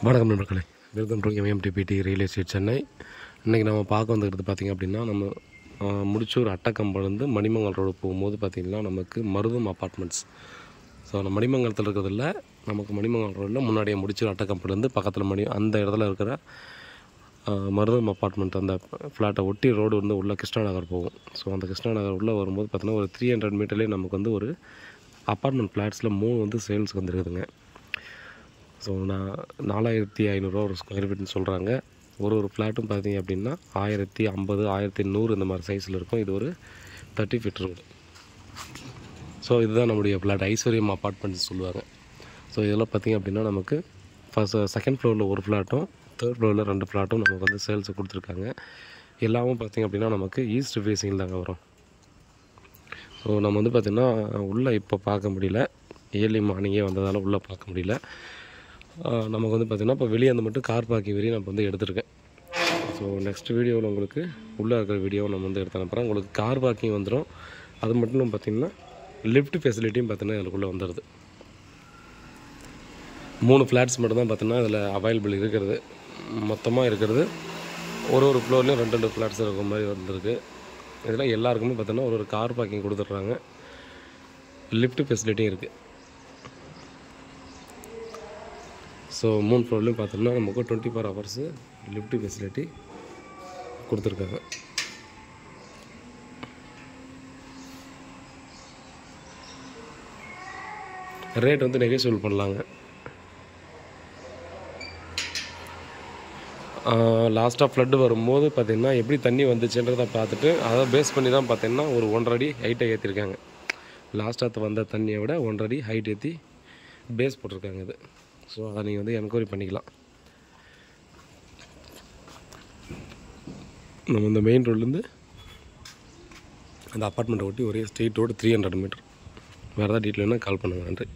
வணக்கம் நண்பர்களே, welcome to எம்எம்டிபிடி ரியல் எஸ்டேட் சென்னை. இன்றைக்கி நம்ம பார்க்க வந்துக்கிறது பார்த்திங்க அப்படின்னா, நம்ம முடிச்சூர் அட்டக்கம்பலேருந்து மணிமங்கல் ரோடு போகும்போது பார்த்திங்கன்னா நமக்கு மருதம் அப்பார்ட்மெண்ட்ஸ். ஸோ அந்த மணிமங்கலத்தில் இருக்கிறதில்ல, நமக்கு மணிமங்கல் ரோடில் முன்னாடியே முடிச்சூர் அட்டக்கம்பலேருந்து பக்கத்தில் அந்த இடத்துல இருக்கிற மருதம் அப்பார்ட்மெண்ட் அந்த ஃப்ளாட்டை ஒட்டி ரோடு வந்து உள்ள கிருஷ்ணா நகர் போகும். ஸோ அந்த கிருஷ்ணா நகர் உள்ளே வரும்போது பார்த்திங்கன்னா ஒரு 300 மீட்டர்லேயே நமக்கு வந்து ஒரு அப்பார்ட்மெண்ட் ஃப்ளாட்ஸில் 3 வந்து சேல்ஸுக்கு வந்துருக்குதுங்க. ஸோ 4500 ஒரு ஸ்கொயர் ஃபீட்னு சொல்கிறாங்க. ஒரு ஃப்ளாட்டும் பார்த்திங்க அப்படின்னா 1050, 1100 இந்த மாதிரி சைஸில் இருக்கும். இது ஒரு 30 ஃபீட் ரோடு. ஸோ இதுதான் நம்முடைய ஃப்ளாட், ஐஸ்வர்யம் அப்பார்ட்மெண்ட்ஸ் சொல்லுவாங்க. ஸோ இதெல்லாம் பார்த்திங்க அப்படின்னா நமக்கு செகண்ட் ஃப்ளோரில் ஒரு ஃப்ளாட்டும், தேர்ட் ஃப்ளோரில் 2 ஃப்ளாட்டும் நமக்கு வந்து சேல்ஸுக்கு கொடுத்துருக்காங்க. எல்லாமும் பார்த்திங்க அப்படின்னா நமக்கு ஈஸ்ட் ஃபேஸிங்கில் தாங்க வரும். ஸோ நம்ம வந்து பார்த்திங்கன்னா உள்ளே இப்போ பார்க்க முடியல, ஏர்லி மார்னிங்கே வந்ததால் உள்ளே பார்க்க முடியல. நமக்கு வந்து பார்த்திங்கன்னா இப்போ வெளியே வந்து மட்டும் கார் பார்க்கிங் வரையும் நான் வந்து எடுத்திருக்கேன். ஸோ நெக்ஸ்ட் வீடியோவில் உங்களுக்கு உள்ளே இருக்கிற வீடியோவை நம்ம வந்து எடுத்து அனுப்புகிறேன். உங்களுக்கு கார் பார்க்கிங் வந்துடும். அது மட்டும் பார்த்திங்கன்னா லிஃப்ட் ஃபெசிலிட்டியும் பார்த்திங்கன்னா இதுக்குள்ளே வந்துடுது. 3 ஃப்ளாட்ஸ் மட்டும் தான் பார்த்திங்கன்னா இதில் அவைலபிள் இருக்கிறது. மொத்தமாக இருக்கிறது ஒரு ஃப்ளோர்லேயும் 2 ஃப்ளாட்ஸ் இருக்கிற மாதிரி வந்துருக்கு. இதில் எல்லாருக்குமே பார்த்திங்கன்னா ஒரு கார் பார்க்கிங் கொடுத்துட்றாங்க. லிஃப்ட் ஃபெசிலிட்டியும் இருக்குது. ஸோ 3 ஃப்ளோர்லையும் பார்த்தோம்னா நமக்கு 24 ஹவர்ஸு லிஃப்ட் ஃபெசிலிட்டி கொடுத்துருக்காங்க. ரேட் வந்து நெகோஷியபிள் பண்ணலாங்க. லாஸ்ட்டாக ஃப்ளட்டு வரும்போது பார்த்திங்கன்னா எப்படி தண்ணி வந்துச்சுன்றதை பார்த்துட்டு அதை பேஸ் பண்ணி தான் பார்த்திங்கன்னா ஒரு 1.5 அடி ஹைட்டை ஏற்றிருக்காங்க. லாஸ்ட்டாக வந்த தண்ணியை விட 1.5 அடி ஹைட் ஏற்றி பேஸ் போட்டிருக்காங்க இது. ஸோ அதை நீங்கள் வந்து என்கொயரி பண்ணிக்கலாம். நம்ம இந்த மெயின் ரோட்லேருந்து அந்த அப்பார்ட்மெண்ட்டை ஒட்டி ஒரே ஸ்ட்ரெயிட் ரோடு 300 மீட்டர். வேறு ஏதாவது டீட்டெயில்னா கால் பண்ணுங்கள். நன்றி.